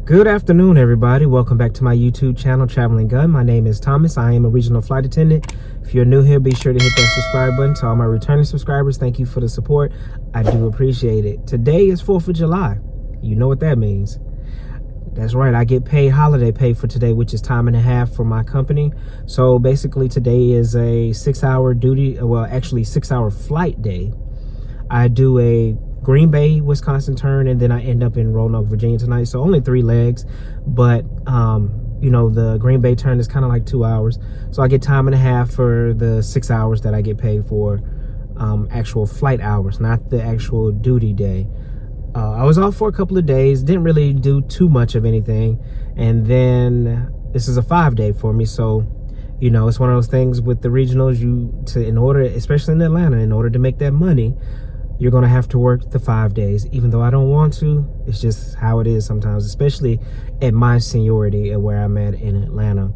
Good afternoon, everybody. Welcome back to my YouTube channel, Traveling Gun. My name is Thomas. I am a regional flight attendant. If you're new here, be sure to hit that subscribe button. To all my returning subscribers, thank you for the support. I do appreciate it. Today is 4th of July. You know what that means. That's right. I get paid holiday pay for today, which is time and a half for my company. So basically today is a 6-hour duty, well, actually 6-hour flight day. I do a Green Bay, Wisconsin turn, and then I end up in Roanoke, Virginia tonight. So only 3 legs, but you know, the Green Bay turn is kind of like 2 hours. So I get time and a half for the 6 hours that I get paid for, actual flight hours, not the actual duty day. I was off for a couple of days, didn't really do too much of anything, and then this is a 5-day for me. So you know, it's one of those things with the regionals, in order, especially in Atlanta, in order to make that money, you're gonna have to work the 5 days. Even though I don't want to, it's just how it is sometimes, especially at my seniority at where I'm at in Atlanta.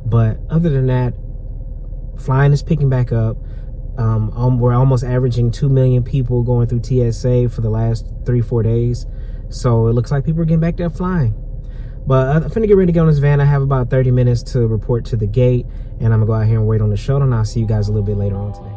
But other than that, flying is picking back up. We're almost averaging 2 million people going through TSA for the last 3-4 days. So it looks like people are getting back there flying. But I'm finna get ready to get on this van. I have about 30 minutes to report to the gate, and I'm gonna go out here and wait on the shuttle, and I'll see you guys a little bit later on today.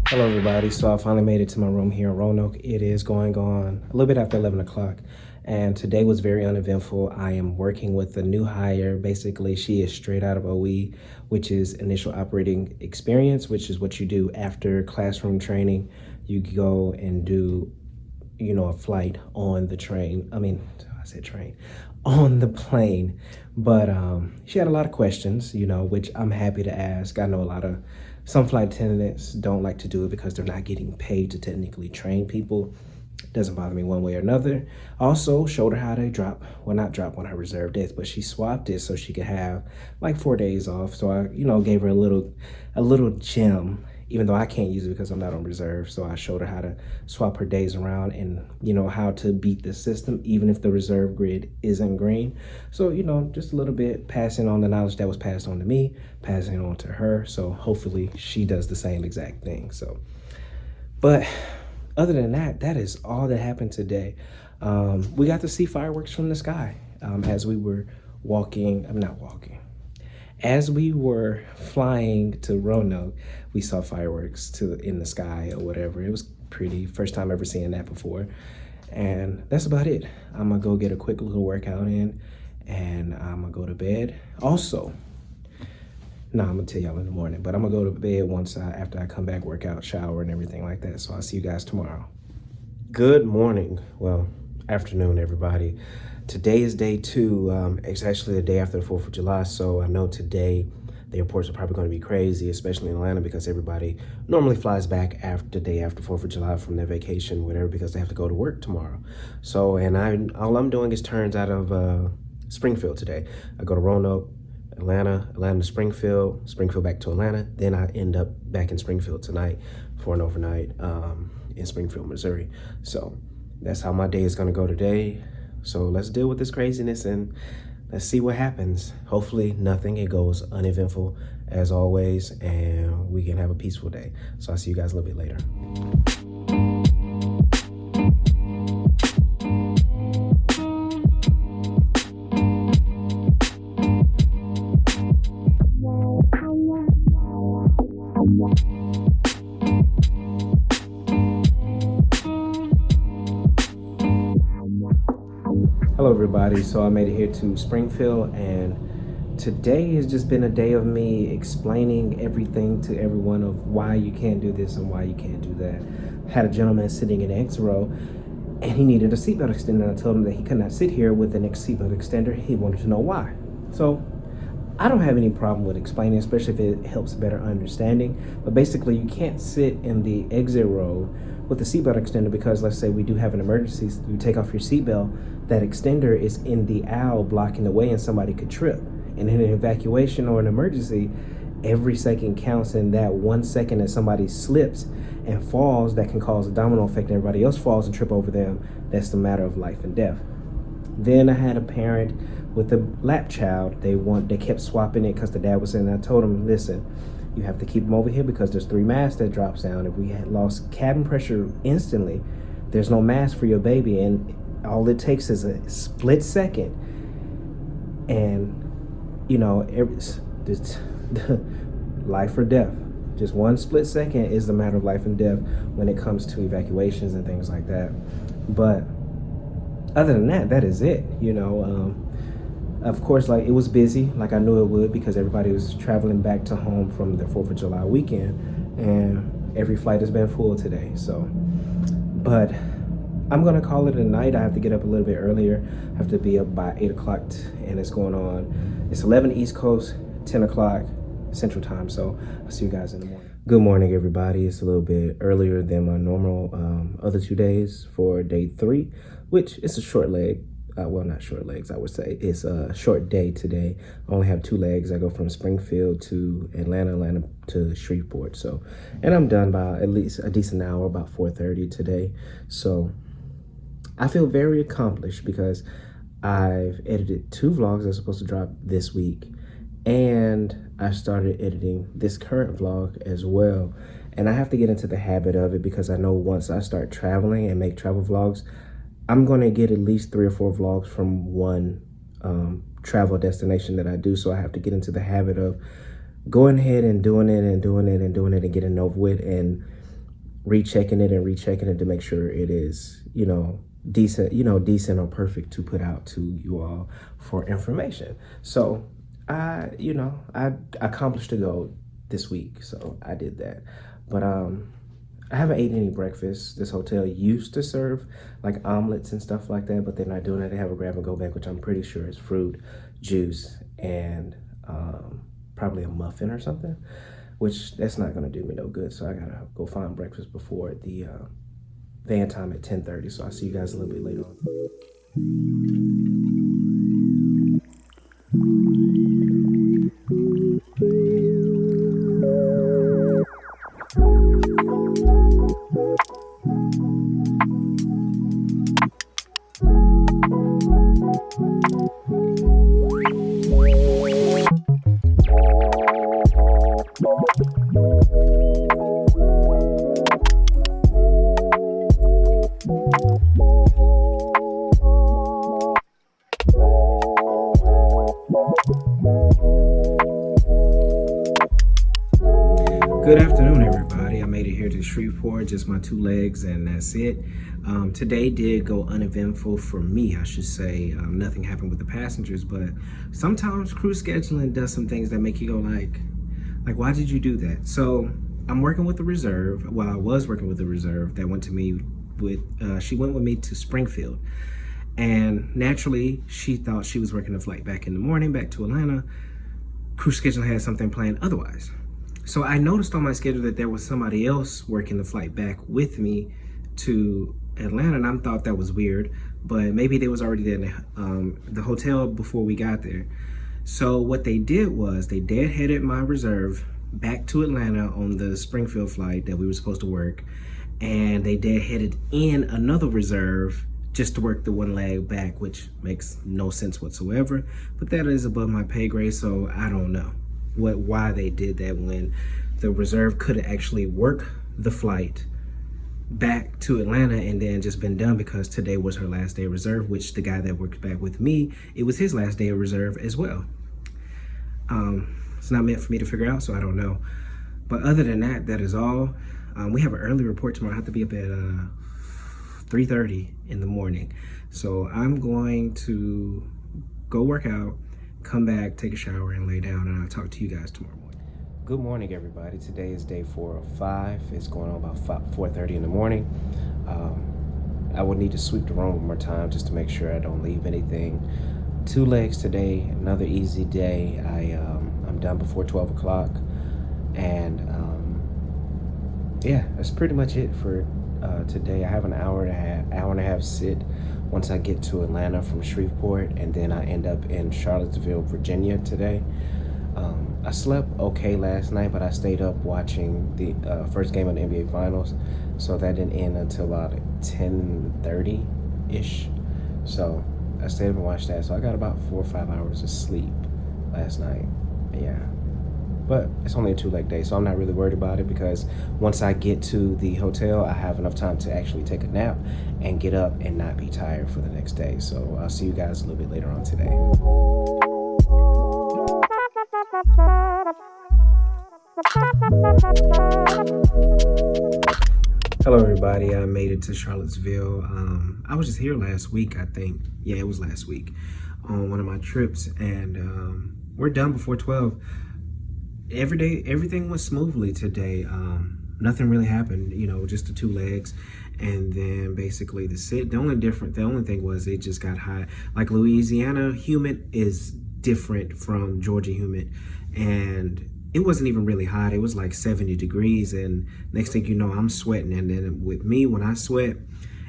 Hello everybody, so I finally made it to my room here in Roanoke. It is going on a little bit after 11 o'clock, and today was very uneventful. I am working with a new hire. Basically, she is straight out of OE, which is initial operating experience, which is what you do after classroom training. You go and do, you know, a flight on the train. On the plane. But she had a lot of questions, you know, which I'm happy to ask. I know some flight attendants don't like to do it because they're not getting paid to technically train people. It doesn't bother me one way or another. Also showed her how to not drop on her reserve days, but she swapped it so she could have like 4 days off. So I, you know, gave her a little gem, even though I can't use it because I'm not on reserve. So I showed her how to swap her days around and, you know, how to beat the system, even if the reserve grid isn't green. So, you know, just a little bit passing on the knowledge that was passed on to me, passing it on to her. So hopefully she does the same exact thing. So, but other than that, that is all that happened today. We got to see fireworks from the sky as we were As we were flying to Roanoke, we saw fireworks in the sky or whatever. It was pretty, first time ever seeing that before. And that's about it. I'm gonna go get a quick little workout in, and I'm gonna go to bed. Also, no, I'm gonna tell y'all in the morning, but I'm gonna go to bed after I come back, work out, shower, and everything like that. So I'll see you guys tomorrow. Good morning, well, afternoon, everybody. Today is day 2. It's actually the day after the 4th of July, so I know today the airports are probably going to be crazy, especially in Atlanta, because everybody normally flies back the day after 4th of July from their vacation, whatever, because they have to go to work tomorrow. So, and all I'm doing is turns out of Springfield today. I go to Roanoke, Atlanta to Springfield, Springfield back to Atlanta, then I end up back in Springfield tonight for an overnight in Springfield, Missouri. So that's how my day is going to go today. So let's deal with this craziness and let's see what happens. Hopefully nothing. It goes uneventful as always, and we can have a peaceful day. So I'll see you guys a little bit later. Hello everybody, so I made it here to Springfield, and today has just been a day of me explaining everything to everyone of why you can't do this and why you can't do that. I had a gentleman sitting in the exit row and he needed a seatbelt extender, and I told him that he could not sit here with an seatbelt extender. He wanted to know why. So I don't have any problem with explaining, especially if it helps better understanding. But basically, you can't sit in the exit row with the seatbelt extender, because let's say we do have an emergency, you take off your seatbelt, that extender is in the aisle blocking the way and somebody could trip. And in an evacuation or an emergency, every second counts, and that 1 second that somebody slips and falls, that can cause a domino effect and everybody else falls and trip over them. That's the matter of life and death. Then I had a parent with a lap child. They kept swapping it because the dad was saying, I told him, listen, you have to keep them over here because there's 3 masks that drops down. If we had lost cabin pressure instantly, there's no mask for your baby, and all it takes is a split second, and you know, it's life or death. Just 1 split second is the matter of life and death when it comes to evacuations and things like that. But other than that, that is it. You know, of course, like, it was busy, like I knew it would, because everybody was traveling back to home from the 4th of July weekend, and every flight has been full today. So, but I'm gonna call it a night. I have to get up a little bit earlier. I have to be up by 8 o'clock, and it's going on. It's 11 East Coast, 10 o'clock Central Time. So I'll see you guys in the morning. Good morning, everybody. It's a little bit earlier than my normal other 2 days for day 3, which is a short leg. Well, not short legs, I would say. It's a short day today. I only have 2 legs. I go from Springfield to Atlanta to Shreveport. So, and I'm done by at least a decent hour, about 4:30 today. So I feel very accomplished because I've edited 2 vlogs that are supposed to drop this week, and I started editing this current vlog as well. And I have to get into the habit of it, because I know once I start traveling and make travel vlogs, I'm going to get at least 3 or 4 vlogs from one travel destination that I do. So I have to get into the habit of going ahead and doing it and doing it and doing it and getting it over with, and rechecking it to make sure it is, you know, decent or perfect to put out to you all for information. So I accomplished a goal this week, so I did that. But I haven't eaten any breakfast. This hotel used to serve like omelets and stuff like that, but they're not doing it. They have a grab and go bag, which I'm pretty sure is fruit, juice, and probably a muffin or something, which that's not gonna do me no good. So I gotta go find breakfast before the van time at 10:30. So I'll see you guys a little bit later on. Good afternoon, everybody. I made it here to Shreveport, just my 2 legs, and that's it. Today did go uneventful for me, I should say. Nothing happened with the passengers, but sometimes crew scheduling does some things that make you go like, why did you do that? So I'm working with the reserve. Well, I was working with the reserve that went to me with, she went with me to Springfield. And naturally, she thought she was working a flight back in the morning, back to Atlanta. Crew scheduling had something planned otherwise. So I noticed on my schedule that there was somebody else working the flight back with me to Atlanta, and I thought that was weird, but maybe they was already there in the hotel before we got there. So what they did was they deadheaded my reserve back to Atlanta on the Springfield flight that we were supposed to work, and they deadheaded in another reserve just to work the 1 leg back, which makes no sense whatsoever, but that is above my pay grade, so I don't know why they did that when the reserve could have actually worked the flight back to Atlanta and then just been done, because today was her last day of reserve, which the guy that worked back with me, it was his last day of reserve as well. It's not meant for me to figure out, so I don't know. But other than that, that is all. We have an early report tomorrow. I have to be up at 3:30 in the morning. So I'm going to go work out, come back, take a shower, and lay down, and I'll talk to you guys tomorrow morning. Good morning, everybody. Today is day 4 of 5. It's going on about 4:30 in the morning. I will need to sweep the room one more time just to make sure I don't leave anything. 2 legs today, another easy day. I'm done before 12 o'clock. And yeah, that's pretty much it for Today I have an hour and a half sit once I get to Atlanta from Shreveport, and then I end up in Charlottesville, Virginia today. I slept okay last night, but I stayed up watching the first game of the NBA Finals, so that didn't end until about 10:30-ish. So I stayed up and watched that, so I got about 4 or 5 hours of sleep last night. Yeah. But it's only a 2-leg day, so I'm not really worried about it, because once I get to the hotel, I have enough time to actually take a nap and get up and not be tired for the next day. So I'll see you guys a little bit later on today. Hello everybody, I made it to Charlottesville. I was just here last week, I think. Yeah, it was last week on one of my trips, and we're done before 12. Everything went smoothly today. Nothing really happened, you know, just the 2 legs, and then basically the sit. The only thing was it just got hot. Like Louisiana humid is different from Georgia humid, and it wasn't even really hot. It was like 70 degrees, and next thing you know, I'm sweating. And then with me, when I sweat,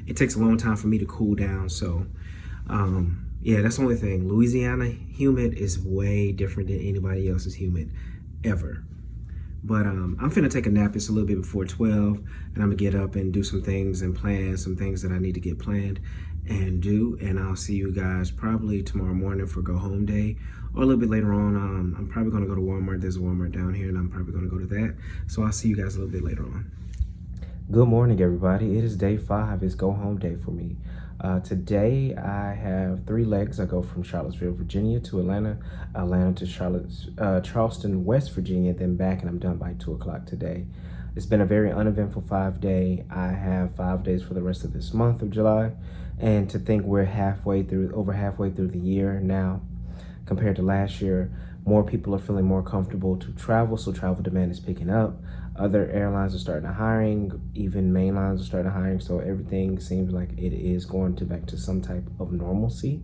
it takes a long time for me to cool down. So yeah, that's the only thing. Louisiana humid is way different than anybody else's humid ever. But I'm finna take a nap. It's a little bit before 12, and I'm gonna get up and do some things and plan some things that I need to get planned and do. And I'll see you guys probably tomorrow morning for go home day, or a little bit later on. I'm probably gonna go to Walmart. There's a Walmart down here, and I'm probably gonna go to that. So I'll see you guys a little bit later on. Good morning, everybody. It is day 5. It's go home day for me. Today I have 3 legs. I go from Charlottesville, Virginia to Atlanta, to Charleston, West Virginia, then back, and I'm done by 2 o'clock today. It's been a very uneventful 5-day. I have 5 days for the rest of this month of July, and to think we're over halfway through the year now compared to last year. More people are feeling more comfortable to travel, so travel demand is picking up. Other airlines are starting to hiring, even main lines are starting to hiring, so everything seems like it is going back to some type of normalcy.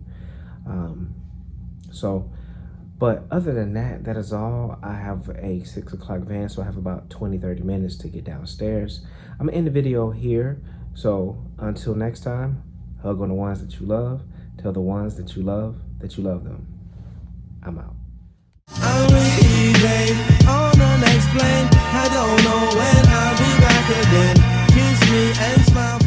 But other than that, that is all. I have a 6 o'clock van, so I have about 20-30 minutes to get downstairs. I'm gonna end the video here, so until next time, hug on the ones that you love, tell the ones that you love them. I'm out. I'm leaving on unexplained. I don't know when I'll be back again. Kiss me and smile.